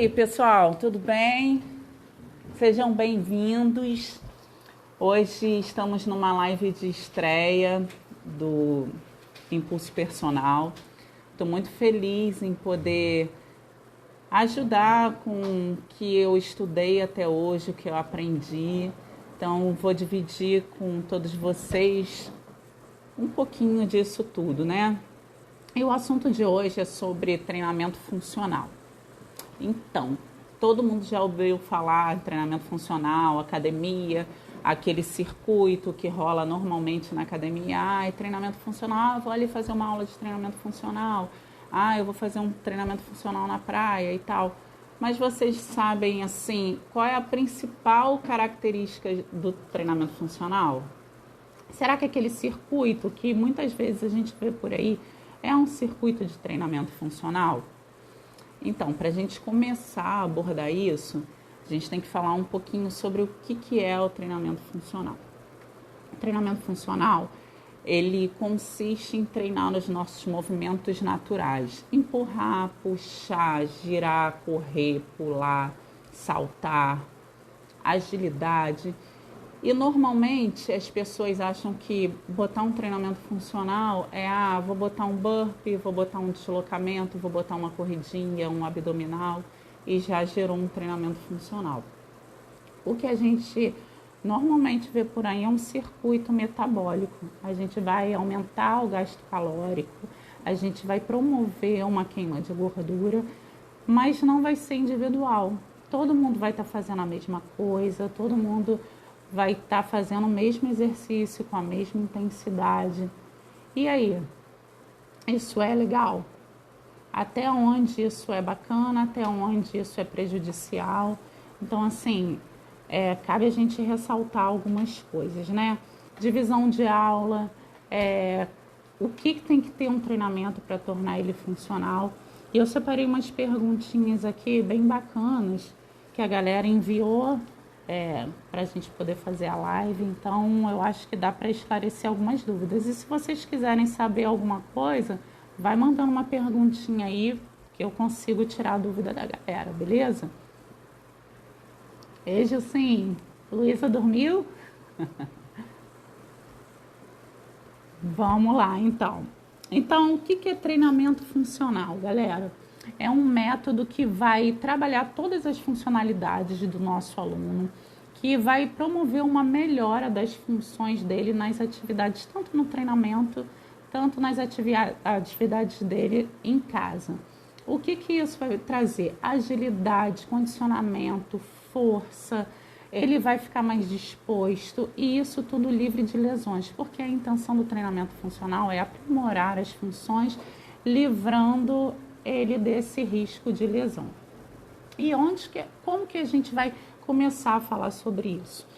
E aí, pessoal, tudo bem? Sejam bem-vindos. Hoje estamos numa live de estreia do Impulso Personal. Estou muito feliz em poder ajudar com o que eu estudei até hoje, o que eu aprendi. Então, vou dividir com todos vocês um pouquinho disso tudo, né? E o assunto de hoje é sobre treinamento funcional. Então, todo mundo já ouviu falar em treinamento funcional, academia, aquele circuito que rola normalmente na academia. Treinamento funcional, eu vou ali fazer uma aula de treinamento funcional. Eu vou fazer um treinamento funcional na praia e tal. Mas vocês sabem, assim, qual é a principal característica do treinamento funcional? Será que aquele circuito que muitas vezes a gente vê por aí é um circuito de treinamento funcional? Então, para a gente começar a abordar isso, a gente tem que falar um pouquinho sobre o que é o treinamento funcional. O treinamento funcional, ele consiste em treinar os nossos movimentos naturais. Empurrar, puxar, girar, correr, pular, saltar, agilidade. E normalmente as pessoas acham que botar um treinamento funcional é, vou botar um burpee, vou botar um deslocamento, vou botar uma corridinha, um abdominal e já gerou um treinamento funcional. O que a gente normalmente vê por aí é um circuito metabólico. A gente vai aumentar o gasto calórico, a gente vai promover uma queima de gordura, mas não vai ser individual. Todo mundo vai estar fazendo a mesma coisa, todo mundo vai estar fazendo o mesmo exercício com a mesma intensidade. E aí? Isso é legal? Até onde isso é bacana? Até onde isso é prejudicial? Então, assim, cabe a gente ressaltar algumas coisas, né? Divisão de aula, o que tem que ter um treinamento para tornar ele funcional. E eu separei umas perguntinhas aqui bem bacanas que a galera enviou para a gente poder fazer a live. Então, eu acho que dá para esclarecer algumas dúvidas. E se vocês quiserem saber alguma coisa, vai mandando uma perguntinha aí, que eu consigo tirar a dúvida da galera, beleza? Beijo, sim. Luísa dormiu? Vamos lá, então. Então, o que é treinamento funcional, galera? É um método que vai trabalhar todas as funcionalidades do nosso aluno, que vai promover uma melhora das funções dele nas atividades, tanto no treinamento, tanto nas atividades dele em casa. O que isso vai trazer? Agilidade, condicionamento, força, ele vai ficar mais disposto e isso tudo livre de lesões, porque a intenção do treinamento funcional é aprimorar as funções, livrando ele desse risco de lesão. E como que a gente vai começar a falar sobre isso?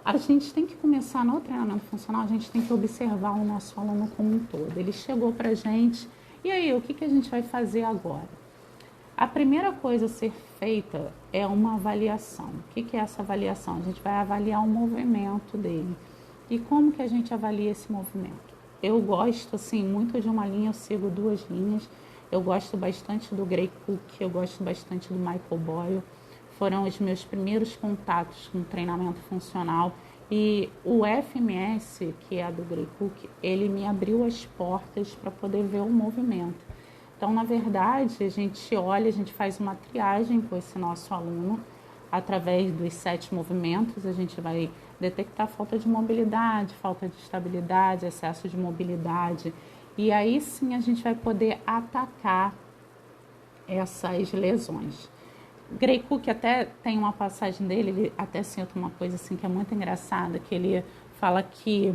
A gente tem que começar no treinamento funcional, a gente tem que observar o nosso aluno como um todo. Ele chegou para a gente, e aí, o que a gente vai fazer agora? A primeira coisa a ser feita é uma avaliação. O que é essa avaliação? A gente vai avaliar o movimento dele. E como que a gente avalia esse movimento? Eu gosto, assim, muito de uma linha, eu sigo duas linhas. Eu gosto bastante do Gray Cook, eu gosto bastante do Michael Boyle. Foram os meus primeiros contatos com treinamento funcional. E o FMS, que é a do Gray Cook, ele me abriu as portas para poder ver o movimento. Então, na verdade, a gente olha, a gente faz uma triagem com esse nosso aluno. Através dos 7 movimentos, a gente vai detectar falta de mobilidade, falta de estabilidade, excesso de mobilidade. E aí sim a gente vai poder atacar essas lesões. Gray Cook até tem uma passagem dele, ele até cita uma coisa assim que é muito engraçada, que ele fala que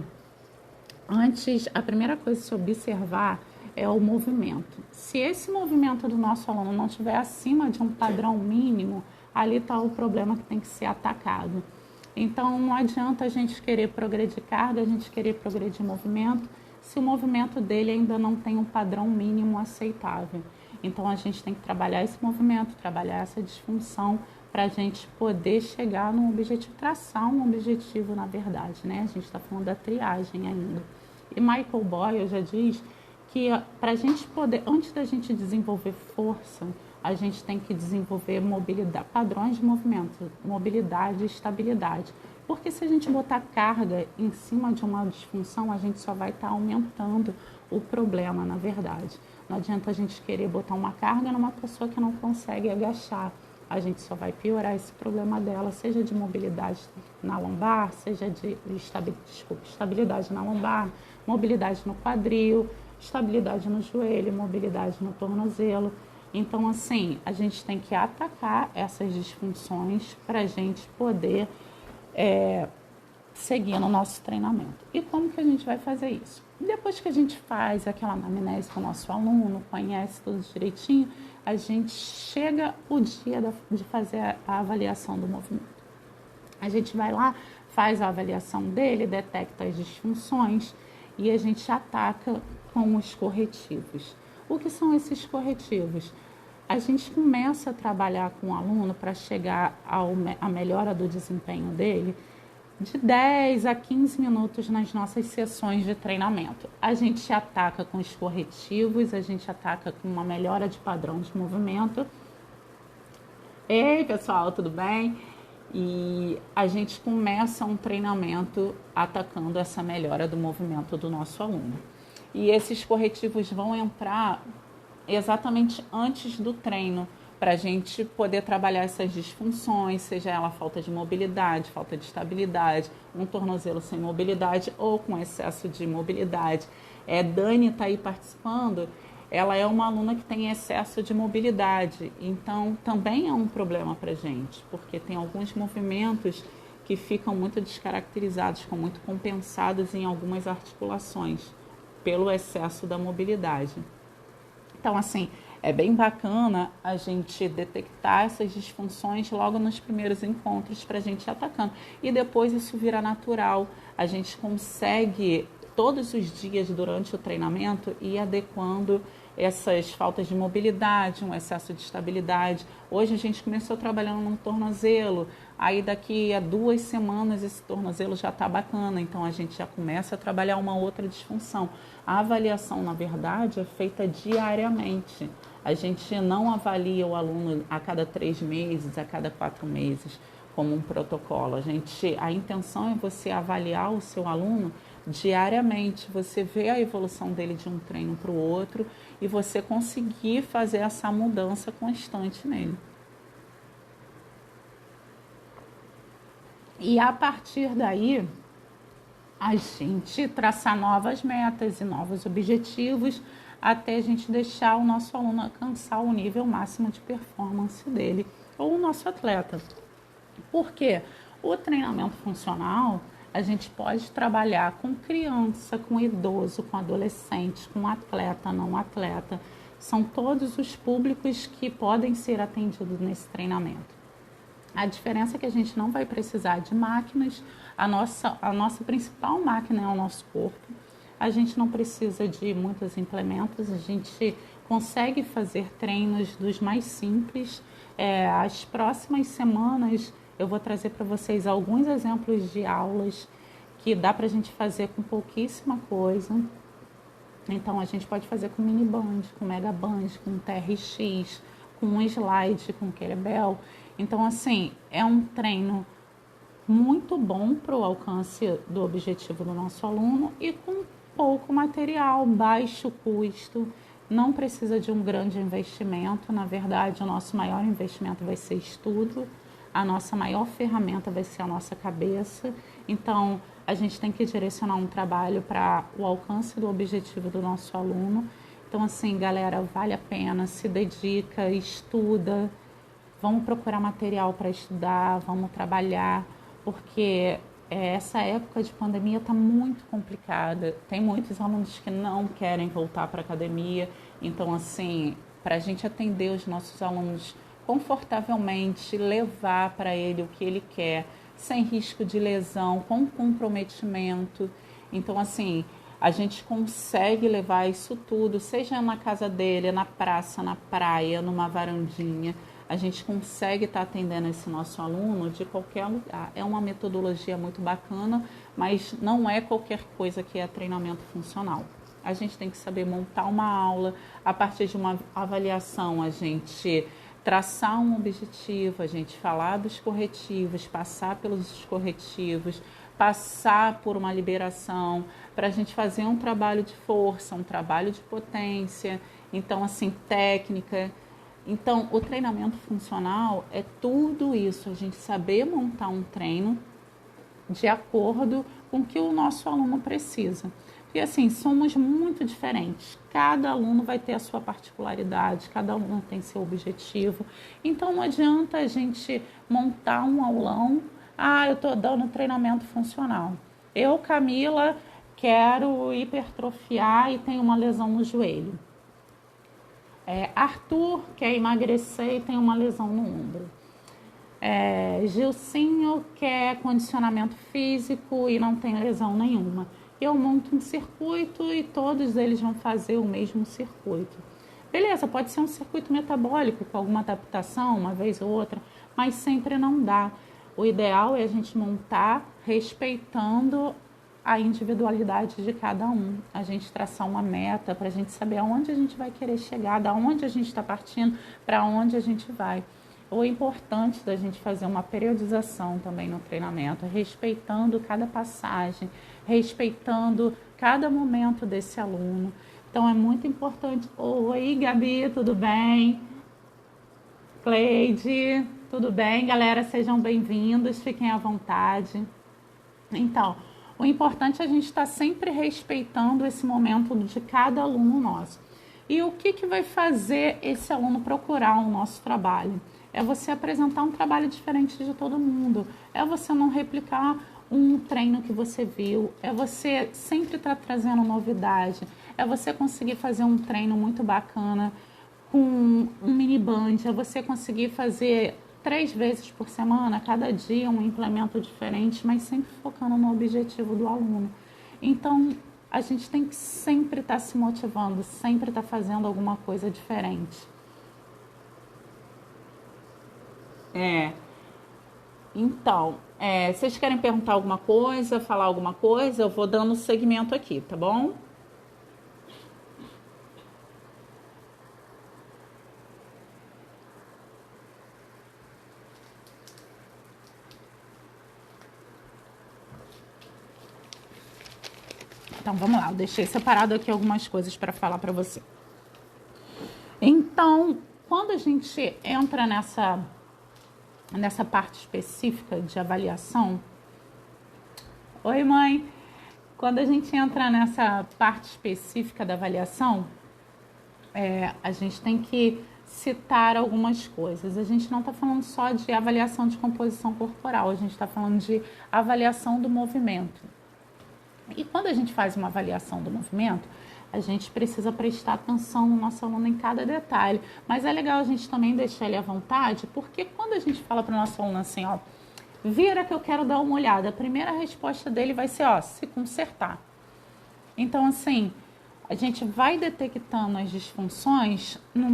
a primeira coisa a se observar é o movimento. Se esse movimento do nosso aluno não estiver acima de um padrão mínimo, ali está o problema que tem que ser atacado. Então, não adianta a gente querer progredir carga, a gente querer progredir movimento, se o movimento dele ainda não tem um padrão mínimo aceitável. Então, a gente tem que trabalhar esse movimento, trabalhar essa disfunção para a gente poder chegar num objetivo, traçar um objetivo, na verdade, né? A gente está falando da triagem ainda. E Michael Boyle já diz que para a gente poder, antes da gente desenvolver força, a gente tem que desenvolver mobilidade, padrões de movimento, mobilidade e estabilidade. Porque se a gente botar carga em cima de uma disfunção, a gente só vai estar aumentando o problema, na verdade. Não adianta a gente querer botar uma carga numa pessoa que não consegue agachar. A gente só vai piorar esse problema dela, seja de mobilidade na lombar, seja de estabilidade na lombar, mobilidade no quadril, estabilidade no joelho, mobilidade no tornozelo. Então, assim, a gente tem que atacar essas disfunções para a gente poder seguir no nosso treinamento. E como que a gente vai fazer isso? Depois que a gente faz aquela anamnese com o nosso aluno, conhece tudo direitinho, a gente chega o dia de fazer a avaliação do movimento. A gente vai lá, faz a avaliação dele, detecta as disfunções e a gente ataca com os corretivos. O que são esses corretivos? A gente começa a trabalhar com o aluno para chegar à melhora do desempenho dele de 10 a 15 minutos nas nossas sessões de treinamento. A gente ataca com os corretivos, a gente ataca com uma melhora de padrão de movimento. Ei, pessoal, tudo bem? E a gente começa um treinamento atacando essa melhora do movimento do nosso aluno. E esses corretivos vão entrar exatamente antes do treino, para a gente poder trabalhar essas disfunções, seja ela falta de mobilidade, falta de estabilidade, um tornozelo sem mobilidade ou com excesso de mobilidade. Dani está aí participando, ela é uma aluna que tem excesso de mobilidade, então também é um problema para a gente, porque tem alguns movimentos que ficam muito descaracterizados, ficam muito compensados em algumas articulações pelo excesso da mobilidade. Então, assim, é bem bacana a gente detectar essas disfunções logo nos primeiros encontros para a gente ir atacando. E depois isso vira natural. A gente consegue, todos os dias durante o treinamento, ir adequando essas faltas de mobilidade, um excesso de estabilidade. Hoje a gente começou trabalhando no tornozelo, aí daqui a 2 semanas esse tornozelo já está bacana, então a gente já começa a trabalhar uma outra disfunção. A avaliação, na verdade, é feita diariamente. A gente não avalia o aluno a cada 3 meses, a cada 4 meses, como um protocolo. A intenção é você avaliar o seu aluno diariamente, você vê a evolução dele de um treino para o outro e você conseguir fazer essa mudança constante nele. E a partir daí, a gente traçar novas metas e novos objetivos até a gente deixar o nosso aluno alcançar o nível máximo de performance dele, ou o nosso atleta. Por quê? O treinamento funcional, a gente pode trabalhar com criança, com idoso, com adolescente, com atleta, não atleta. São todos os públicos que podem ser atendidos nesse treinamento. A diferença é que a gente não vai precisar de máquinas, a nossa principal máquina é o nosso corpo. A gente não precisa de muitos implementos, a gente consegue fazer treinos dos mais simples. As próximas semanas eu vou trazer para vocês alguns exemplos de aulas que dá para a gente fazer com pouquíssima coisa. Então, a gente pode fazer com mini band, com mega band, com TRX, com um slide, com kettlebell. Então, assim, é um treino muito bom para o alcance do objetivo do nosso aluno e com pouco material, baixo custo. Não precisa de um grande investimento. Na verdade, o nosso maior investimento vai ser estudo. A nossa maior ferramenta vai ser a nossa cabeça. Então, a gente tem que direcionar um trabalho para o alcance do objetivo do nosso aluno. Então, assim, galera, vale a pena, se dedica, estuda. Vamos procurar material para estudar, vamos trabalhar, porque essa época de pandemia está muito complicada. Tem muitos alunos que não querem voltar para a academia. Então, assim, para a gente atender os nossos alunos confortavelmente, levar para ele o que ele quer, sem risco de lesão, com comprometimento. Então, assim, a gente consegue levar isso tudo, seja na casa dele, na praça, na praia, numa varandinha. A gente consegue estar atendendo esse nosso aluno de qualquer lugar. É uma metodologia muito bacana, mas não é qualquer coisa que é treinamento funcional. A gente tem que saber montar uma aula, a partir de uma avaliação a gente traçar um objetivo, a gente falar dos corretivos, passar pelos corretivos, passar por uma liberação, para a gente fazer um trabalho de força, um trabalho de potência, então assim, técnica. Então, o treinamento funcional é tudo isso, a gente saber montar um treino de acordo com o que o nosso aluno precisa. Porque assim, somos muito diferentes, cada aluno vai ter a sua particularidade, cada aluno tem seu objetivo, então não adianta a gente montar um aulão, eu estou dando treinamento funcional. Eu, Camila, quero hipertrofiar e tenho uma lesão no joelho. Arthur quer emagrecer e tem uma lesão no ombro. Gilcinho quer condicionamento físico e não tem lesão nenhuma. Eu monto um circuito e todos eles vão fazer o mesmo circuito. Beleza, pode ser um circuito metabólico com alguma adaptação, uma vez ou outra, mas sempre não dá. O ideal é a gente montar respeitando a individualidade de cada um. A gente traçar uma meta para a gente saber aonde a gente vai querer chegar, da onde a gente está partindo, para onde a gente vai. O importante da gente fazer uma periodização também no treinamento, respeitando cada passagem, respeitando cada momento desse aluno. Então é muito importante. Oi, Gabi, tudo bem? Cleide, tudo bem? Galera, sejam bem-vindos, fiquem à vontade. Então, o importante é a gente estar sempre respeitando esse momento de cada aluno nosso. E o que vai fazer esse aluno procurar o nosso trabalho? É você apresentar um trabalho diferente de todo mundo. É você não replicar um treino que você viu. É você sempre estar trazendo novidade. É você conseguir fazer um treino muito bacana com um mini band. É você conseguir fazer 3 vezes por semana, cada dia um implemento diferente, mas sempre focando no objetivo do aluno. Então, a gente tem que sempre estar se motivando, sempre estar fazendo alguma coisa diferente. Então, vocês querem perguntar alguma coisa, falar alguma coisa? Eu vou dando segmento aqui, tá bom? Então, vamos lá. Eu deixei separado aqui algumas coisas para falar para você. Então, quando a gente entra nessa parte específica de avaliação... Oi, mãe! Quando a gente entra nessa parte específica da avaliação, a gente tem que citar algumas coisas. A gente não está falando só de avaliação de composição corporal, a gente está falando de avaliação do movimento. E quando a gente faz uma avaliação do movimento, a gente precisa prestar atenção no nosso aluno em cada detalhe. Mas é legal a gente também deixar ele à vontade, porque quando a gente fala para o nosso aluno assim, vira que eu quero dar uma olhada, a primeira resposta dele vai ser, se consertar. Então, assim, a gente vai detectando as disfunções no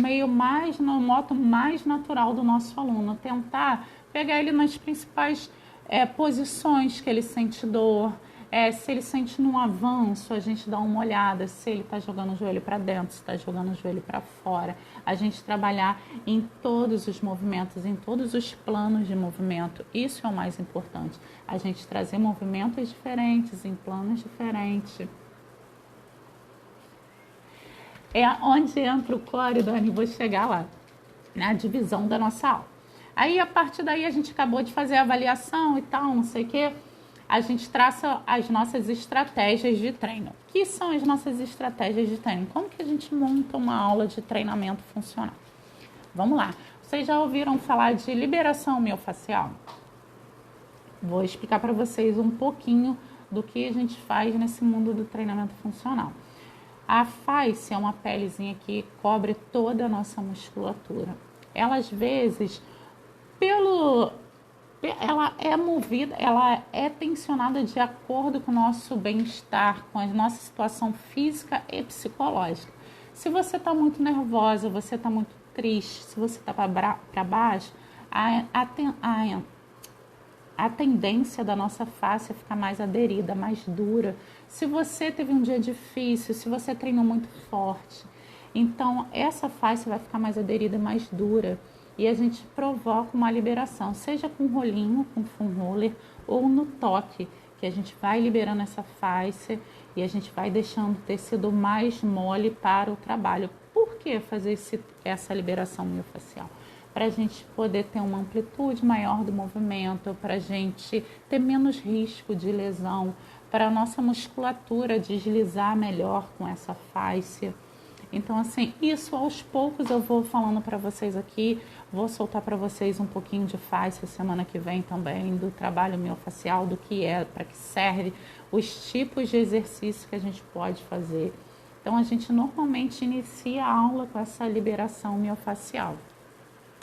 modo mais natural do nosso aluno, tentar pegar ele nas principais posições que ele sente dor. Se ele sente um avanço, a gente dá uma olhada, se ele está jogando o joelho para dentro, se está jogando o joelho para fora. A gente trabalhar em todos os movimentos, em todos os planos de movimento. Isso é o mais importante. A gente trazer movimentos diferentes, em planos diferentes. É onde entra o core, Dani, vou chegar lá, na divisão da nossa aula. Aí, a partir daí, a gente acabou de fazer a avaliação e tal, não sei o quê. A gente traça as nossas estratégias de treino. O que são as nossas estratégias de treino? Como que a gente monta uma aula de treinamento funcional? Vamos lá. Vocês já ouviram falar de liberação miofascial? Vou explicar para vocês um pouquinho do que a gente faz nesse mundo do treinamento funcional. A face é uma pelezinha que cobre toda a nossa musculatura. Ela, às vezes, ela é movida, ela é tensionada de acordo com o nosso bem-estar, com a nossa situação física e psicológica. Se você está muito nervosa, você está muito triste, se você está para baixo, a tendência da nossa face é ficar mais aderida, mais dura. Se você teve um dia difícil, se você treinou muito forte, então essa face vai ficar mais aderida e mais dura. e a gente provoca uma liberação, seja com rolinho, com foam roller ou no toque, que a gente vai liberando essa face e a gente vai deixando o tecido mais mole para o trabalho. Por que fazer essa liberação miofascial? Para a gente poder ter uma amplitude maior do movimento, para a gente ter menos risco de lesão, para a nossa musculatura deslizar melhor com essa face. Então, assim, isso aos poucos eu vou falando para vocês aqui, vou soltar para vocês um pouquinho de face semana que vem também, do trabalho miofascial, do que é, para que serve, os tipos de exercício que a gente pode fazer. Então, a gente normalmente inicia a aula com essa liberação miofascial.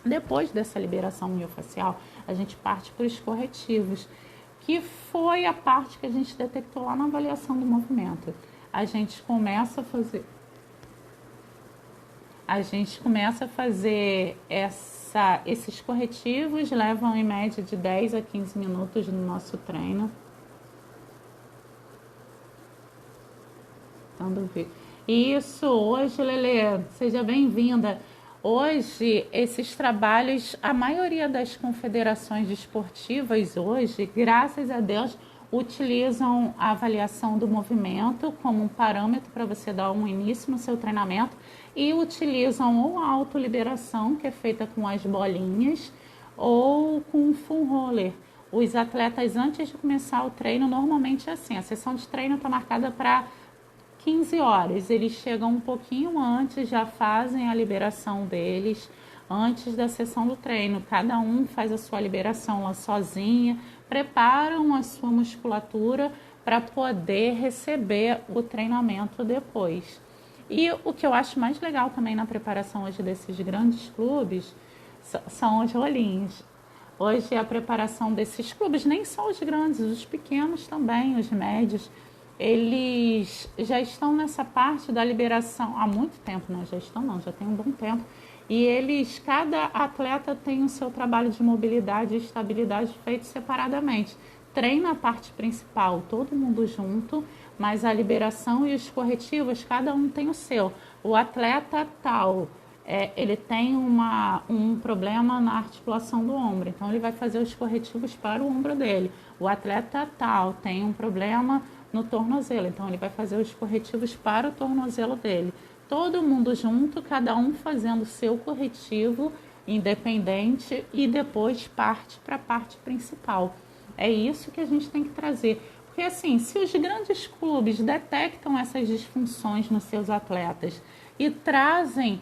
Depois dessa liberação miofascial, a gente parte para os corretivos, que foi a parte que a gente detectou lá na avaliação do movimento. A gente começa a fazer esses corretivos, levam em média de 10 a 15 minutos no nosso treino. Isso, hoje, Lelê, seja bem-vinda. Hoje, esses trabalhos, a maioria das confederações desportivas hoje, graças a Deus, utilizam a avaliação do movimento como um parâmetro para você dar um início no seu treinamento e utilizam ou a autoliberação, que é feita com as bolinhas, ou com o foam roller. Os atletas, antes de começar o treino, normalmente é assim, a sessão de treino está marcada para 15 horas, eles chegam um pouquinho antes, já fazem a liberação deles antes da sessão do treino. Cada um faz a sua liberação lá sozinha, preparam a sua musculatura para poder receber o treinamento depois. E o que eu acho mais legal também na preparação hoje desses grandes clubes são os rolinhos. Hoje a preparação desses clubes, nem só os grandes, os pequenos também, os médios, eles já estão nessa parte da liberação há muito tempo, não, já tem um bom tempo. E cada atleta tem o seu trabalho de mobilidade e estabilidade feito separadamente. Treina a parte principal, todo mundo junto, mas a liberação e os corretivos, cada um tem o seu. O atleta tal, ele tem um problema na articulação do ombro, então ele vai fazer os corretivos para o ombro dele. O atleta tal tem um problema no tornozelo, então ele vai fazer os corretivos para o tornozelo dele. Todo mundo junto, cada um fazendo o seu corretivo independente e depois parte para a parte principal. É isso que a gente tem que trazer. Porque assim, se os grandes clubes detectam essas disfunções nos seus atletas e trazem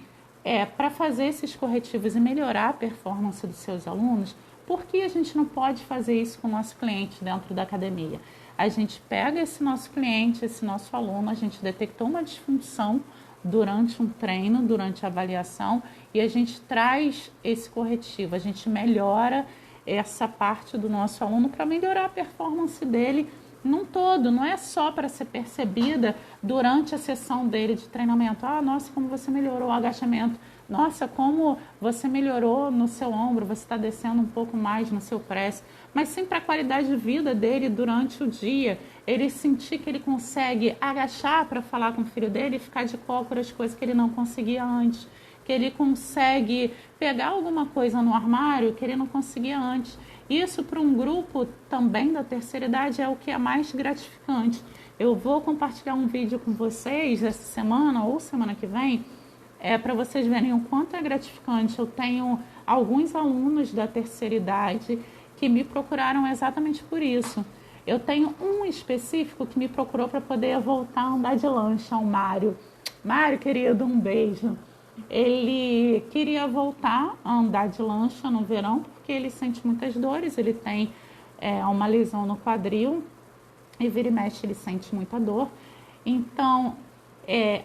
para fazer esses corretivos e melhorar a performance dos seus alunos, por que a gente não pode fazer isso com o nosso cliente dentro da academia? A gente pega esse nosso cliente, esse nosso aluno, a gente detectou uma disfunção durante um treino, durante a avaliação, e a gente traz esse corretivo, a gente melhora essa parte do nosso aluno para melhorar a performance dele num todo, não é só para ser percebida durante a sessão dele de treinamento. Ah, nossa, como você melhorou o agachamento. Nossa, como você melhorou no seu ombro, você está descendo um pouco mais no seu press. Mas sim para a qualidade de vida dele durante o dia. Ele sentir que ele consegue agachar para falar com o filho dele e ficar de cócoras, coisas que ele não conseguia antes. Que ele consegue pegar alguma coisa no armário que ele não conseguia antes. Isso para um grupo também da terceira idade é o que é mais gratificante. Eu vou compartilhar um vídeo com vocês essa semana ou semana que vem, para vocês verem o quanto é gratificante. Eu tenho alguns alunos da terceira idade que me procuraram exatamente por isso. Eu tenho um específico que me procurou para poder voltar a andar de lancha, o Mário. Mário, querido, um beijo. Ele queria voltar a andar de lancha no verão porque ele sente muitas dores, ele tem uma lesão no quadril e vira e mexe ele sente muita dor. Então,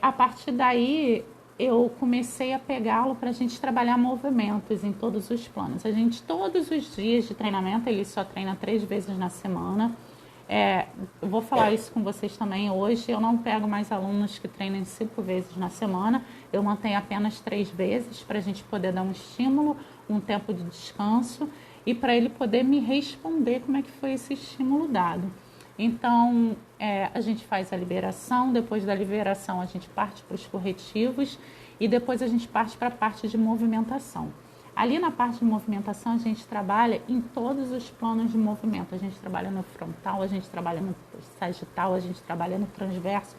a partir daí, eu comecei a pegá-lo para a gente trabalhar movimentos em todos os planos. A gente, todos os dias de treinamento, ele só treina 3 vezes na semana. Eu vou falar isso com vocês também hoje. Eu não pego mais alunos que treinem 5 vezes na semana. Eu mantenho apenas 3 vezes para a gente poder dar um estímulo, um tempo de descanso e para ele poder me responder como é que foi esse estímulo dado. Então, a gente faz a liberação, depois da liberação a gente parte para os corretivos e depois a gente parte para a parte de movimentação. Ali na parte de movimentação, a gente trabalha em todos os planos de movimento. A gente trabalha no frontal, a gente trabalha no sagital, a gente trabalha no transverso.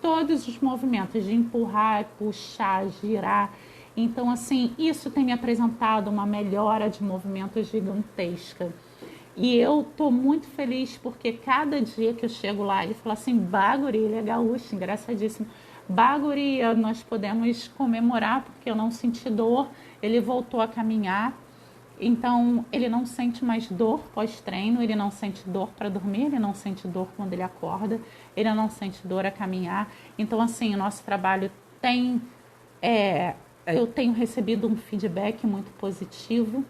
Todos os movimentos de empurrar, puxar, girar. Então, assim, isso tem me apresentado uma melhora de movimento gigantesca. E eu tô muito feliz porque cada dia que eu chego lá, ele fala assim, Baguri, ele é gaúcho, engraçadíssimo. Baguri, nós podemos comemorar porque eu não senti dor, ele voltou a caminhar. Então, ele não sente mais dor pós-treino, ele não sente dor para dormir, ele não sente dor quando ele acorda, ele não sente dor a caminhar. Então, assim, o nosso trabalho tem... eu tenho recebido um feedback muito positivo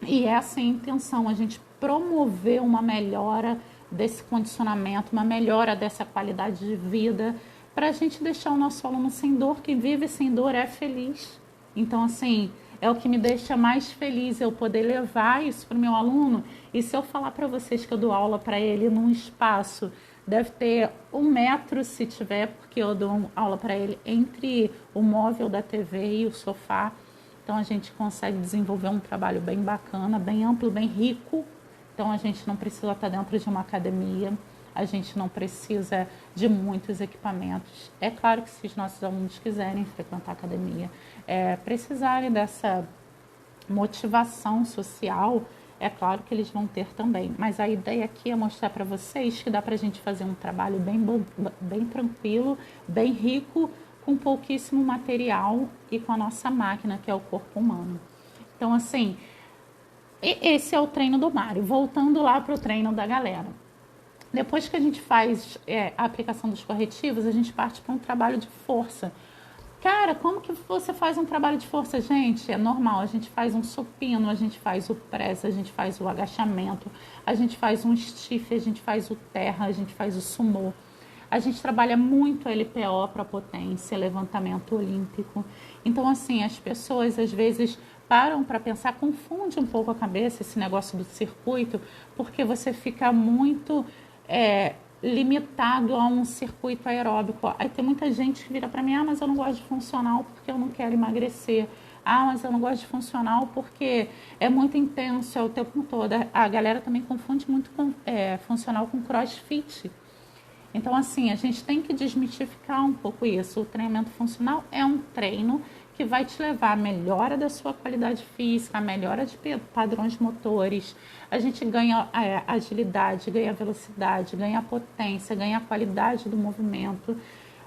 e essa é a intenção, a gente promover uma melhora desse condicionamento, uma melhora dessa qualidade de vida, para a gente deixar o nosso aluno sem dor. Quem vive sem dor é feliz. Então, assim, é o que me deixa mais feliz, eu poder levar isso para o meu aluno. E se eu falar para vocês que eu dou aula para ele num espaço, deve ter 1 metro se tiver, porque eu dou aula para ele entre o móvel da TV e o sofá. Então, a gente consegue desenvolver um trabalho bem bacana, bem amplo, bem rico. Então, a gente não precisa estar dentro de uma academia, a gente não precisa de muitos equipamentos. É claro que se os nossos alunos quiserem frequentar a academia, precisarem dessa motivação social, é claro que eles vão ter também. Mas a ideia aqui é mostrar para vocês que dá para a gente fazer um trabalho bem tranquilo, bem rico, com pouquíssimo material e com a nossa máquina, que é o corpo humano. Então, assim, esse é o treino do Mário. Voltando lá para o treino da galera. Depois que a gente faz a aplicação dos corretivos, a gente parte para um trabalho de força. Cara, como que você faz um trabalho de força, gente? É normal, a gente faz um supino, a gente faz o press, a gente faz o agachamento, a gente faz um stiff, a gente faz o terra, a gente faz o sumô. A gente trabalha muito LPO para potência, levantamento olímpico. Então, assim, as pessoas às vezes param para pensar, confunde um pouco a cabeça esse negócio do circuito, porque você fica muito limitado a um circuito aeróbico. Aí tem muita gente que vira para mim, mas eu não gosto de funcional porque eu não quero emagrecer. Mas eu não gosto de funcional porque é muito intenso, é o tempo todo. A galera também confunde muito funcional com crossfit. Então, assim, a gente tem que desmistificar um pouco isso. O treinamento funcional é um treino que vai te levar à melhora da sua qualidade física, à melhora de padrões motores. A gente ganha agilidade, ganha velocidade, ganha potência, ganha qualidade do movimento.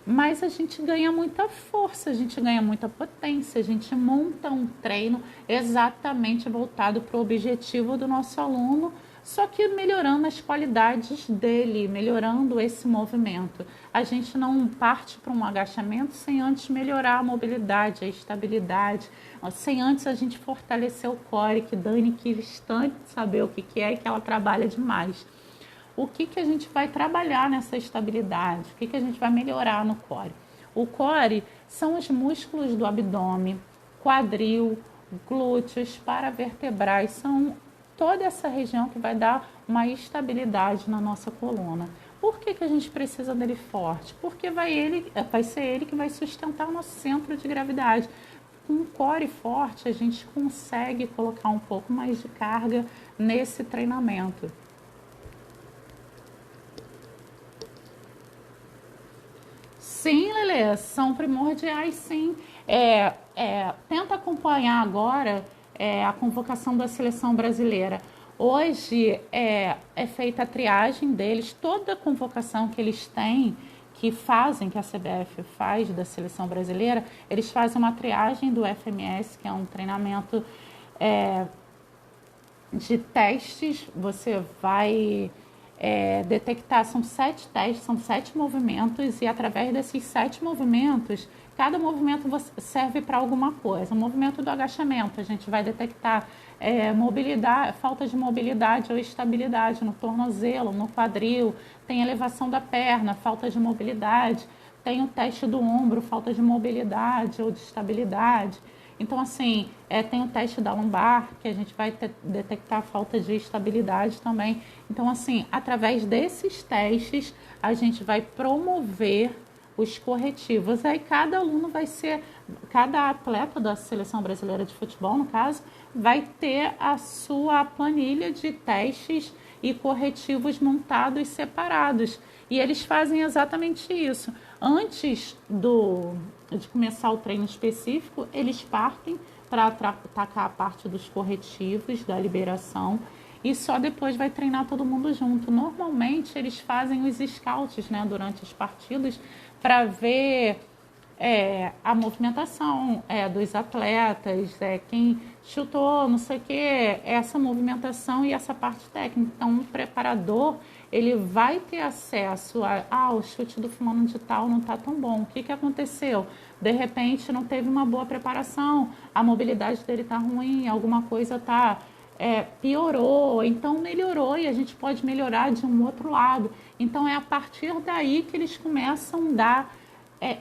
Mas a gente ganha muita força, a gente ganha muita potência, a gente monta um treino exatamente voltado para o objetivo do nosso aluno, só que melhorando as qualidades dele, melhorando esse movimento. A gente não parte para um agachamento sem antes melhorar a mobilidade, a estabilidade, sem antes a gente fortalecer o core, que Dani quis tanto saber o que é e que ela trabalha demais. O que a gente vai trabalhar nessa estabilidade? O que a gente vai melhorar no core? O core são os músculos do abdômen, quadril, glúteos, paravertebrais, são toda essa região que vai dar uma estabilidade na nossa coluna. Por que a gente precisa dele forte? Porque vai ser ele que vai sustentar o nosso centro de gravidade. Com um core forte, a gente consegue colocar um pouco mais de carga nesse treinamento. Sim, Lelê, são primordiais, sim. Tenta acompanhar agora a convocação da seleção brasileira. Hoje é feita a triagem deles, toda a convocação que eles têm, que a CBF faz da seleção brasileira, eles fazem uma triagem do FMS, que é um treinamento de testes. Você vai detectar, são 7 testes, são 7 movimentos, e através desses 7 movimentos, cada movimento serve para alguma coisa. O movimento do agachamento, a gente vai detectar falta de mobilidade ou estabilidade no tornozelo, no quadril, tem elevação da perna, falta de mobilidade, tem o teste do ombro, falta de mobilidade ou de estabilidade. Então, assim, tem o teste da lombar, que a gente vai detectar falta de estabilidade também. Então, assim, através desses testes, a gente vai promover os corretivos. Aí cada atleta da Seleção Brasileira de Futebol, no caso, vai ter a sua planilha de testes e corretivos montados separados. E eles fazem exatamente isso. Antes de começar o treino específico, eles partem para atacar a parte dos corretivos, da liberação, e só depois vai treinar todo mundo junto. Normalmente, eles fazem os scouts, né, durante as partidas, para ver a movimentação dos atletas, quem chutou, não sei o que, essa movimentação e essa parte técnica. Então, o preparador, ele vai ter acesso o chute do fulano de tal não está tão bom. O que aconteceu? De repente, não teve uma boa preparação, a mobilidade dele está ruim, alguma coisa piorou, então melhorou e a gente pode melhorar de um outro lado. Então, é a partir daí que eles começam a dar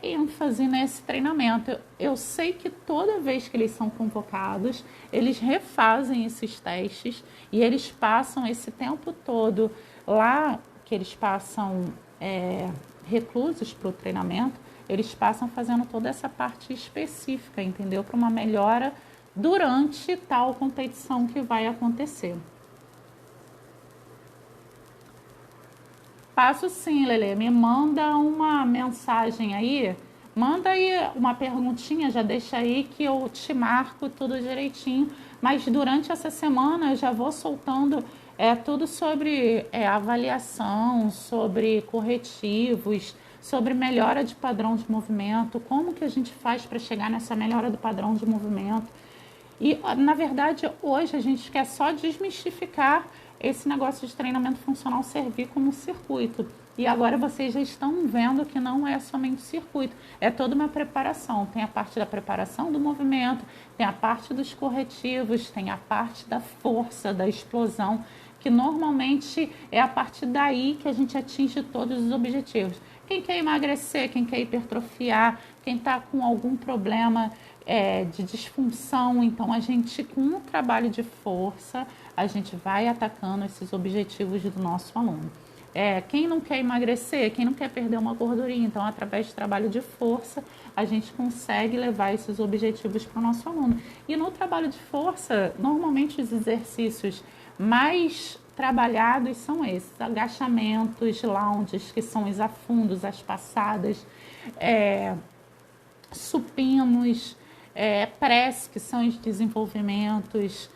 ênfase nesse treinamento. Eu sei que toda vez que eles são convocados, eles refazem esses testes e eles passam esse tempo todo lá, que eles passam reclusos para o treinamento, eles passam fazendo toda essa parte específica, entendeu? Para uma melhora durante tal competição que vai acontecer. Passo sim, Lelê. Me manda uma mensagem aí. Manda aí uma perguntinha, já deixa aí que eu te marco tudo direitinho. Mas durante essa semana eu já vou soltando tudo sobre avaliação, sobre corretivos, sobre melhora de padrão de movimento, como que a gente faz para chegar nessa melhora do padrão de movimento. E, na verdade, hoje a gente quer só desmistificar esse negócio de treinamento funcional servir como circuito. E agora vocês já estão vendo que não é somente circuito, é toda uma preparação. Tem a parte da preparação do movimento, tem a parte dos corretivos, tem a parte da força, da explosão, que normalmente é a partir daí que a gente atinge todos os objetivos. Quem quer emagrecer, quem quer hipertrofiar, quem está com algum problema de disfunção, então a gente, com um trabalho de força, a gente vai atacando esses objetivos do nosso aluno. Quem não quer emagrecer, quem não quer perder uma gordurinha, então através de trabalho de força, a gente consegue levar esses objetivos para o nosso aluno. E no trabalho de força, normalmente os exercícios mais trabalhados são esses, agachamentos, lounges, que são os afundos, as passadas, supinos, press, que são os desenvolvimentos,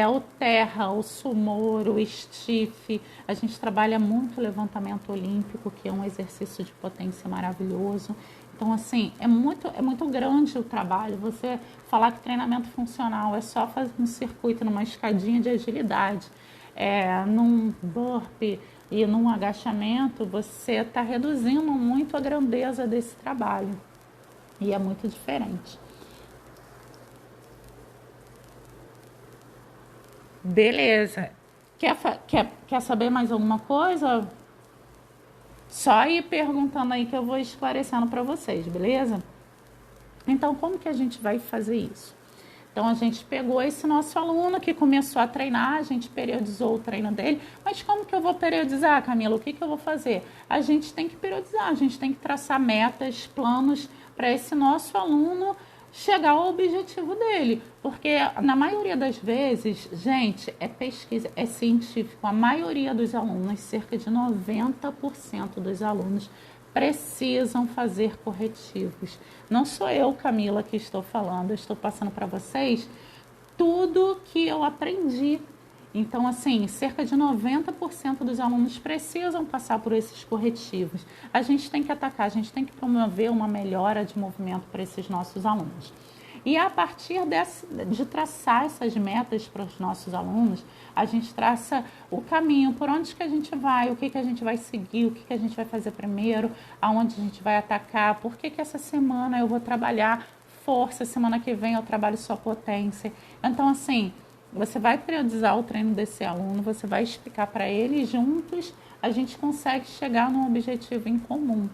o terra, o sumô, o stiff. A gente trabalha muito o levantamento olímpico, que é um exercício de potência maravilhoso. Então, assim, é muito grande o trabalho. Você falar que treinamento funcional é só fazer um circuito numa escadinha de agilidade, num burpee e num agachamento, você está reduzindo muito a grandeza desse trabalho. E é muito diferente. Beleza. Quer saber mais alguma coisa? Só ir perguntando aí que eu vou esclarecendo para vocês, beleza? Então, como que a gente vai fazer isso? Então, a gente pegou esse nosso aluno que começou a treinar, a gente periodizou o treino dele. Mas como que eu vou periodizar, Camila? O que eu vou fazer? A gente tem que periodizar, a gente tem que traçar metas, planos para esse nosso aluno chegar ao objetivo dele. Porque, na maioria das vezes, gente, é pesquisa, é científico. A maioria dos alunos, cerca de 90% dos alunos, precisam fazer corretivos. Não sou eu, Camila, que estou falando, eu estou passando para vocês tudo que eu aprendi. Então, assim, cerca de 90% dos alunos precisam passar por esses corretivos. A gente tem que atacar, a gente tem que promover uma melhora de movimento para esses nossos alunos. E a partir de traçar essas metas para os nossos alunos, a gente traça o caminho, por onde que a gente vai, o que a gente vai seguir, o que a gente vai fazer primeiro, aonde a gente vai atacar, por que essa semana eu vou trabalhar força, semana que vem eu trabalho só potência. Então, assim, você vai periodizar o treino desse aluno, você vai explicar para ele e juntos a gente consegue chegar num objetivo em comum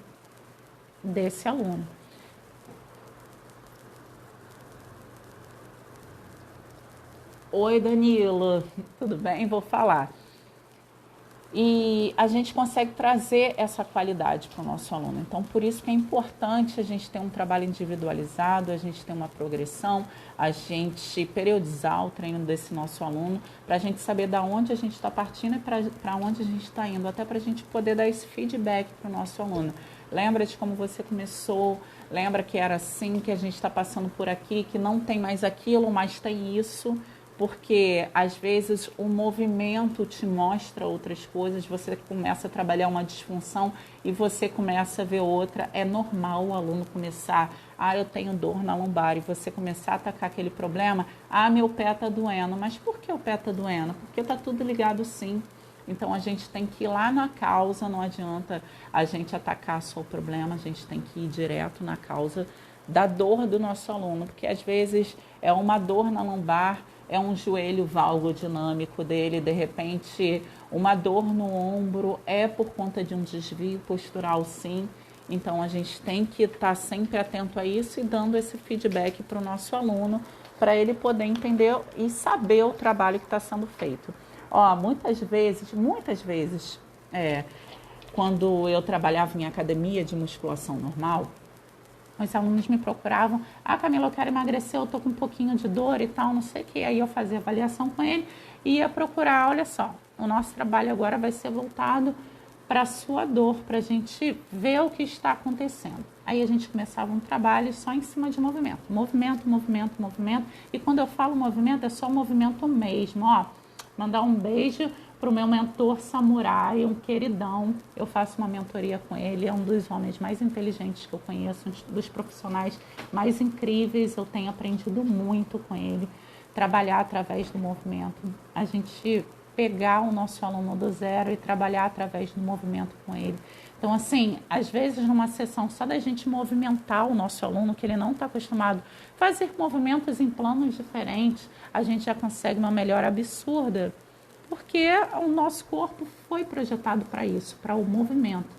desse aluno. Oi, Danilo, tudo bem? Vou falar. e a gente consegue trazer essa qualidade para o nosso aluno. Então, por isso que é importante a gente ter um trabalho individualizado, a gente ter uma progressão, a gente periodizar o treino desse nosso aluno, para a gente saber de onde a gente está partindo e para onde a gente está indo, até para a gente poder dar esse feedback para o nosso aluno. Lembra de como você começou, lembra que era assim, que a gente está passando por aqui, que não tem mais aquilo, mas tem isso. Porque às vezes o movimento te mostra outras coisas, você começa a trabalhar uma disfunção e você começa a ver outra. É normal o aluno começar, eu tenho dor na lombar, e você começar a atacar aquele problema, meu pé está doendo. Mas por que o pé está doendo? Porque está tudo ligado sim. Então a gente tem que ir lá na causa, não adianta a gente atacar só o problema, a gente tem que ir direto na causa da dor do nosso aluno, porque às vezes é uma dor na lombar, é um joelho valgodinâmico dele, de repente uma dor no ombro, é por conta de um desvio postural sim. Então a gente tem que estar sempre atento a isso e dando esse feedback para o nosso aluno, para ele poder entender e saber o trabalho que está sendo feito. Muitas vezes, quando eu trabalhava em academia de musculação normal, os alunos me procuravam, Camila, eu quero emagrecer, eu tô com um pouquinho de dor e tal, não sei o que. Aí eu fazia avaliação com ele e ia procurar, olha só, o nosso trabalho agora vai ser voltado para a sua dor, para a gente ver o que está acontecendo. Aí a gente começava um trabalho só em cima de movimento. Movimento. E quando eu falo movimento, é só movimento mesmo, Mandar um beijo para o meu mentor samurai, um queridão. Eu faço uma mentoria com ele, é um dos homens mais inteligentes que eu conheço, um dos profissionais mais incríveis. Eu tenho aprendido muito com ele, trabalhar através do movimento. A gente pegar o nosso aluno do zero e trabalhar através do movimento com ele. Então, assim, às vezes numa sessão só da gente movimentar o nosso aluno, que ele não está acostumado a fazer movimentos em planos diferentes, a gente já consegue uma melhora absurda, porque o nosso corpo foi projetado para isso, para o movimento.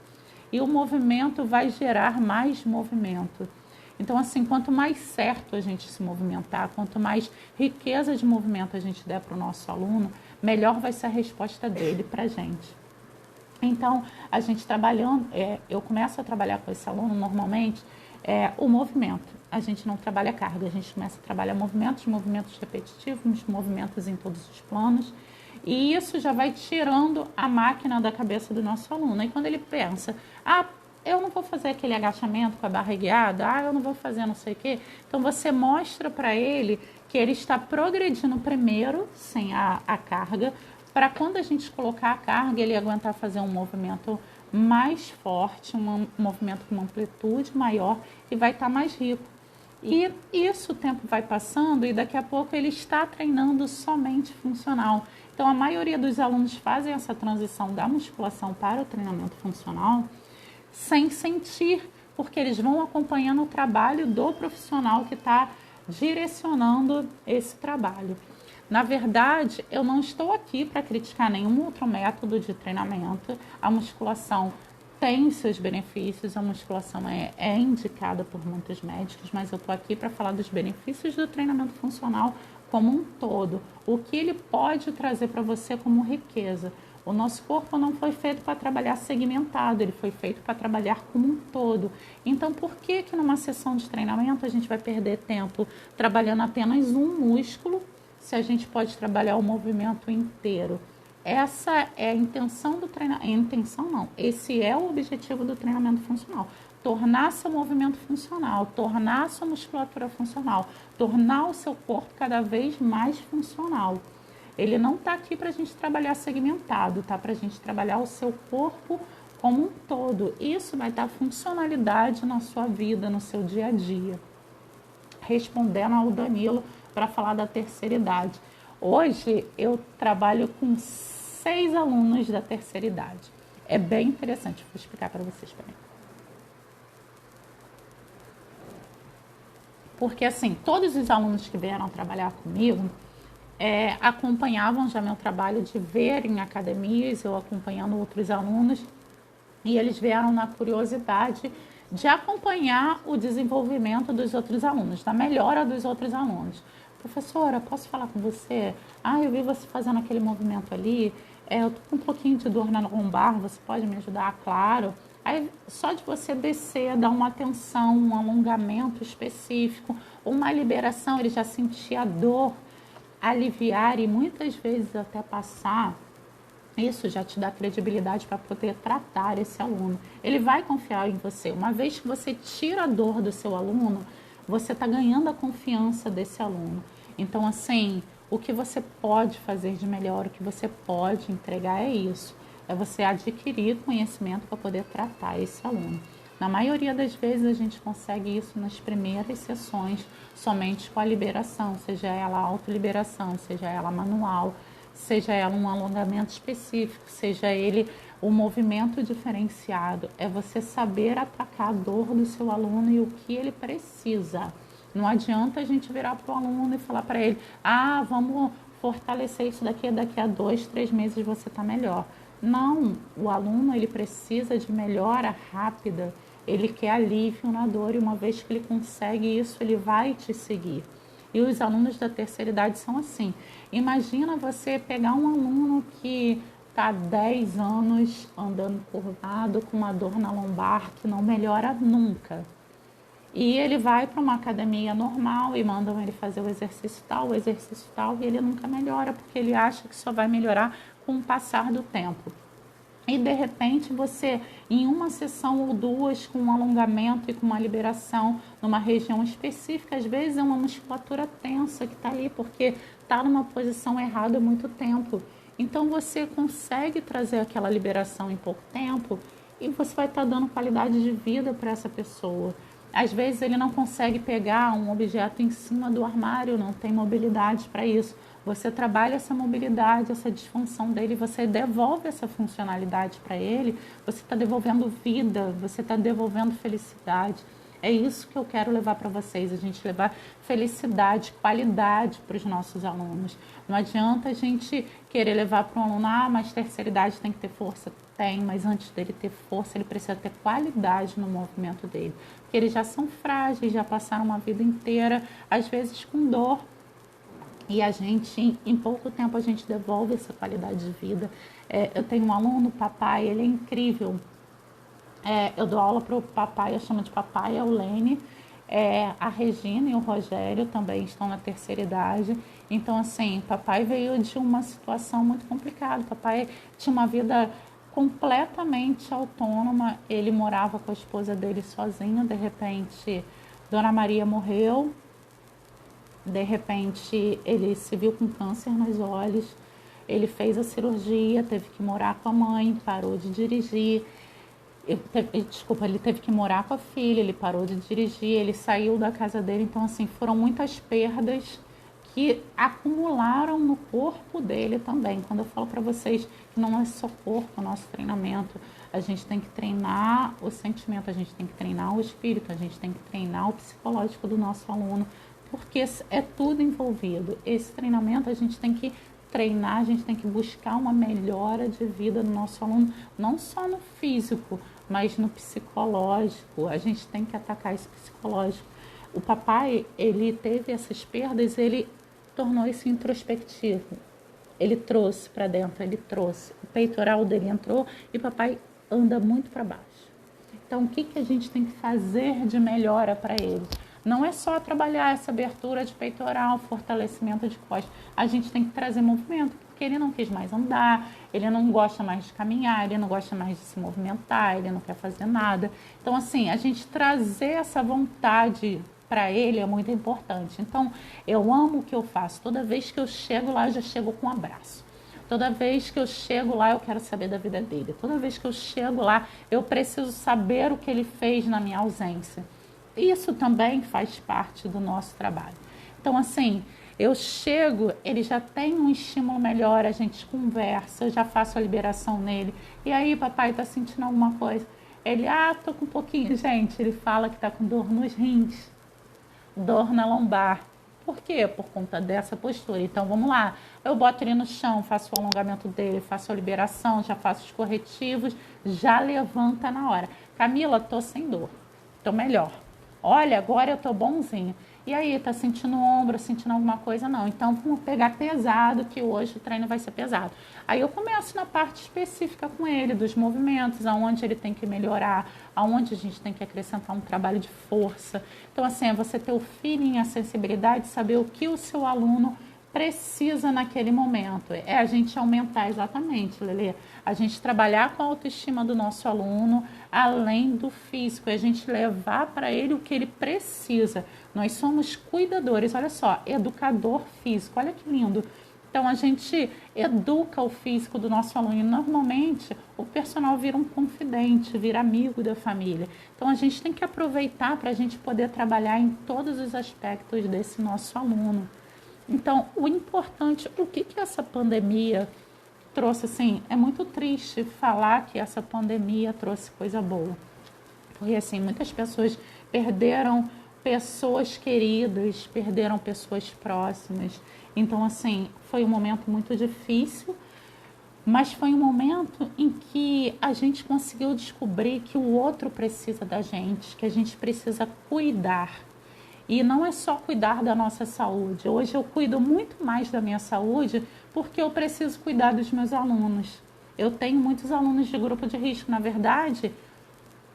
E o movimento vai gerar mais movimento. Então, assim, quanto mais certo a gente se movimentar, quanto mais riqueza de movimento a gente der para o nosso aluno, melhor vai ser a resposta dele para a gente. Então, a gente trabalhando, eu começo a trabalhar com esse aluno normalmente, o movimento. A gente não trabalha carga, a gente começa a trabalhar movimentos repetitivos, movimentos em todos os planos. E isso já vai tirando a máquina da cabeça do nosso aluno. E quando ele pensa, eu não vou fazer aquele agachamento com a barra guiada, eu não vou fazer não sei o quê. Então, você mostra para ele que ele está progredindo primeiro, sem a carga, para quando a gente colocar a carga, ele aguentar fazer um movimento mais forte, um movimento com uma amplitude maior e vai estar mais rico. E isso, o tempo vai passando e daqui a pouco ele está treinando somente funcional. Então, a maioria dos alunos fazem essa transição da musculação para o treinamento funcional sem sentir, porque eles vão acompanhando o trabalho do profissional que está direcionando esse trabalho. Na verdade, eu não estou aqui para criticar nenhum outro método de treinamento. A musculação tem seus benefícios, a musculação é indicada por muitos médicos, mas eu estou aqui para falar dos benefícios do treinamento funcional como um todo. O que ele pode trazer para você como riqueza. O nosso corpo não foi feito para trabalhar segmentado, ele foi feito para trabalhar como um todo. Então, por que numa sessão de treinamento a gente vai perder tempo trabalhando apenas um músculo, se a gente pode trabalhar o movimento inteiro? Essa é a intenção do treinamento. Intenção não, esse é o objetivo do treinamento funcional. Tornar seu movimento funcional, tornar sua musculatura funcional, tornar o seu corpo cada vez mais funcional. Ele não está aqui para a gente trabalhar segmentado, está para a gente trabalhar o seu corpo como um todo. Isso vai dar funcionalidade na sua vida, no seu dia a dia. Respondendo ao Danilo para falar da terceira idade. Hoje eu trabalho com 6 alunos da terceira idade. É bem interessante, vou explicar para vocês também. Porque assim, todos os alunos que vieram trabalhar comigo acompanhavam já meu trabalho de ver em academias, eu acompanhando outros alunos, e eles vieram na curiosidade de acompanhar o desenvolvimento dos outros alunos, da melhora dos outros alunos. Professora, posso falar com você? Eu vi você fazendo aquele movimento ali, eu tô com um pouquinho de dor na lombar, você pode me ajudar? Claro. Aí, só de você descer, dar uma atenção, um alongamento específico, uma liberação, ele já sentia a dor, aliviar e muitas vezes até passar. Isso já te dá credibilidade para poder tratar esse aluno. Ele vai confiar em você. Uma vez que você tira a dor do seu aluno, você está ganhando a confiança desse aluno. Então, assim, o que você pode fazer de melhor, o que você pode entregar é isso. É você adquirir conhecimento para poder tratar esse aluno. Na maioria das vezes a gente consegue isso nas primeiras sessões, somente com a liberação, seja ela autoliberação, seja ela manual, seja ela um alongamento específico, seja ele um movimento diferenciado. É você saber atacar a dor do seu aluno e o que ele precisa. Não adianta a gente virar para o aluno e falar para ele, vamos fortalecer isso daqui a 2, 3 meses você está melhor. Não, o aluno ele precisa de melhora rápida, ele quer alívio na dor e uma vez que ele consegue isso, ele vai te seguir. E os alunos da terceira idade são assim. Imagina você pegar um aluno que está há 10 anos andando curvado com uma dor na lombar que não melhora nunca. E ele vai para uma academia normal e mandam ele fazer o exercício tal, e ele nunca melhora porque ele acha que só vai melhorar com o passar do tempo. E de repente você, em uma sessão ou duas, com um alongamento e com uma liberação numa região específica, às vezes é uma musculatura tensa que está ali porque está numa posição errada há muito tempo. Então você consegue trazer aquela liberação em pouco tempo e você vai estar dando qualidade de vida para essa pessoa. Às vezes ele não consegue pegar um objeto em cima do armário, não tem mobilidade para isso. Você trabalha essa mobilidade, essa disfunção dele, você devolve essa funcionalidade para ele, você está devolvendo vida, você está devolvendo felicidade. É isso que eu quero levar para vocês, a gente levar felicidade, qualidade para os nossos alunos. Não adianta a gente querer levar para um aluno, mas terceira idade tem que ter força. Tem, mas antes dele ter força, ele precisa ter qualidade no movimento dele. Porque eles já são frágeis, já passaram uma vida inteira, às vezes com dor. E a gente, em pouco tempo, a gente devolve essa qualidade de vida. Eu tenho um aluno, papai, ele é incrível. Eu dou aula para o papai, eu chamo de papai, é o Lene. A Regina e o Rogério também estão na terceira idade. Então, assim, papai veio de uma situação muito complicada. Papai tinha uma vida completamente autônoma. Ele morava com a esposa dele sozinho. De repente, Dona Maria morreu. De repente, ele se viu com câncer nos olhos, ele fez a cirurgia, teve que morar com a mãe, parou de dirigir. Ele teve que morar com a filha, ele parou de dirigir, ele saiu da casa dele. Então, assim, foram muitas perdas que acumularam no corpo dele também. Quando eu falo para vocês que não é só corpo o nosso treinamento, a gente tem que treinar o sentimento, a gente tem que treinar o espírito, a gente tem que treinar o psicológico do nosso aluno, porque é tudo envolvido. Esse treinamento a gente tem que treinar, a gente tem que buscar uma melhora de vida no nosso aluno, não só no físico, mas no psicológico. A gente tem que atacar esse psicológico. O papai, ele teve essas perdas, ele tornou isso introspectivo. Ele trouxe para dentro, ele trouxe. O peitoral dele entrou e o papai anda muito para baixo. Então, o que a gente tem que fazer de melhora para ele? Não é só trabalhar essa abertura de peitoral, fortalecimento de costas. A gente tem que trazer movimento, porque ele não quis mais andar, ele não gosta mais de caminhar, ele não gosta mais de se movimentar, ele não quer fazer nada. Então, assim, a gente trazer essa vontade para ele é muito importante. Então, eu amo o que eu faço. Toda vez que eu chego lá, eu já chego com um abraço. Toda vez que eu chego lá, eu quero saber da vida dele. Toda vez que eu chego lá, eu preciso saber o que ele fez na minha ausência. Isso também faz parte do nosso trabalho. Então, assim, eu chego, ele já tem um estímulo melhor, a gente conversa, eu já faço a liberação nele. E aí, papai, tá sentindo alguma coisa? Ele, tô com um pouquinho. Gente, ele fala que tá com dor nos rins, dor na lombar. Por quê? Por conta dessa postura. Então, vamos lá. Eu boto ele no chão, faço o alongamento dele, faço a liberação, já faço os corretivos, já levanta na hora. Camila, tô sem dor, tô melhor. Olha, agora eu tô bonzinho. E aí, tá sentindo ombro, sentindo alguma coisa? Não. Então, vamos pegar pesado, que hoje o treino vai ser pesado. Aí eu começo na parte específica com ele, dos movimentos, aonde ele tem que melhorar, aonde a gente tem que acrescentar um trabalho de força. Então, assim, é você ter o feeling, a sensibilidade, saber o que o seu aluno precisa naquele momento. É a gente aumentar exatamente, Lelê, a gente trabalhar com a autoestima do nosso aluno, além do físico, é a gente levar para ele o que ele precisa. Nós somos cuidadores, olha só, educador físico, olha que lindo. Então, a gente educa o físico do nosso aluno e, normalmente, o personal vira um confidente, vira amigo da família. Então, a gente tem que aproveitar para a gente poder trabalhar em todos os aspectos desse nosso aluno. Então, o importante, o que essa pandemia trouxe, assim, é muito triste falar que essa pandemia trouxe coisa boa. Porque, assim, muitas pessoas perderam pessoas queridas, perderam pessoas próximas. Então, assim, foi um momento muito difícil, mas foi um momento em que a gente conseguiu descobrir que o outro precisa da gente, que a gente precisa cuidar. E não é só cuidar da nossa saúde. Hoje eu cuido muito mais da minha saúde porque eu preciso cuidar dos meus alunos. Eu tenho muitos alunos de grupo de risco. Na verdade,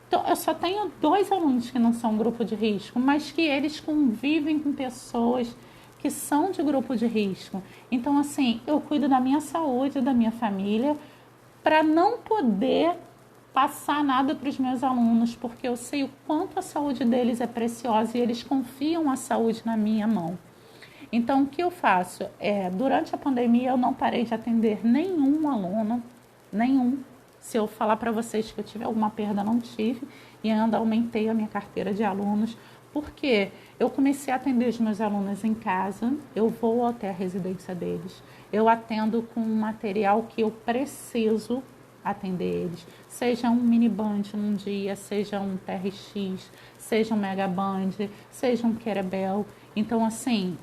eu só tenho 2 alunos que não são grupo de risco, mas que eles convivem com pessoas que são de grupo de risco. Então, assim, eu cuido da minha saúde, da minha família, para não poder passar nada para os meus alunos, porque eu sei o quanto a saúde deles é preciosa e eles confiam a saúde na minha mão. Então, o que eu faço? Durante a pandemia, eu não parei de atender nenhum aluno, nenhum. Se eu falar para vocês que eu tive alguma perda, não tive, e ainda aumentei a minha carteira de alunos, porque eu comecei a atender os meus alunos em casa, eu vou até a residência deles, eu atendo com um material que eu preciso atender eles, seja um mini band num dia, seja um TRX, seja um mega band, seja um kettlebell. Então, assim,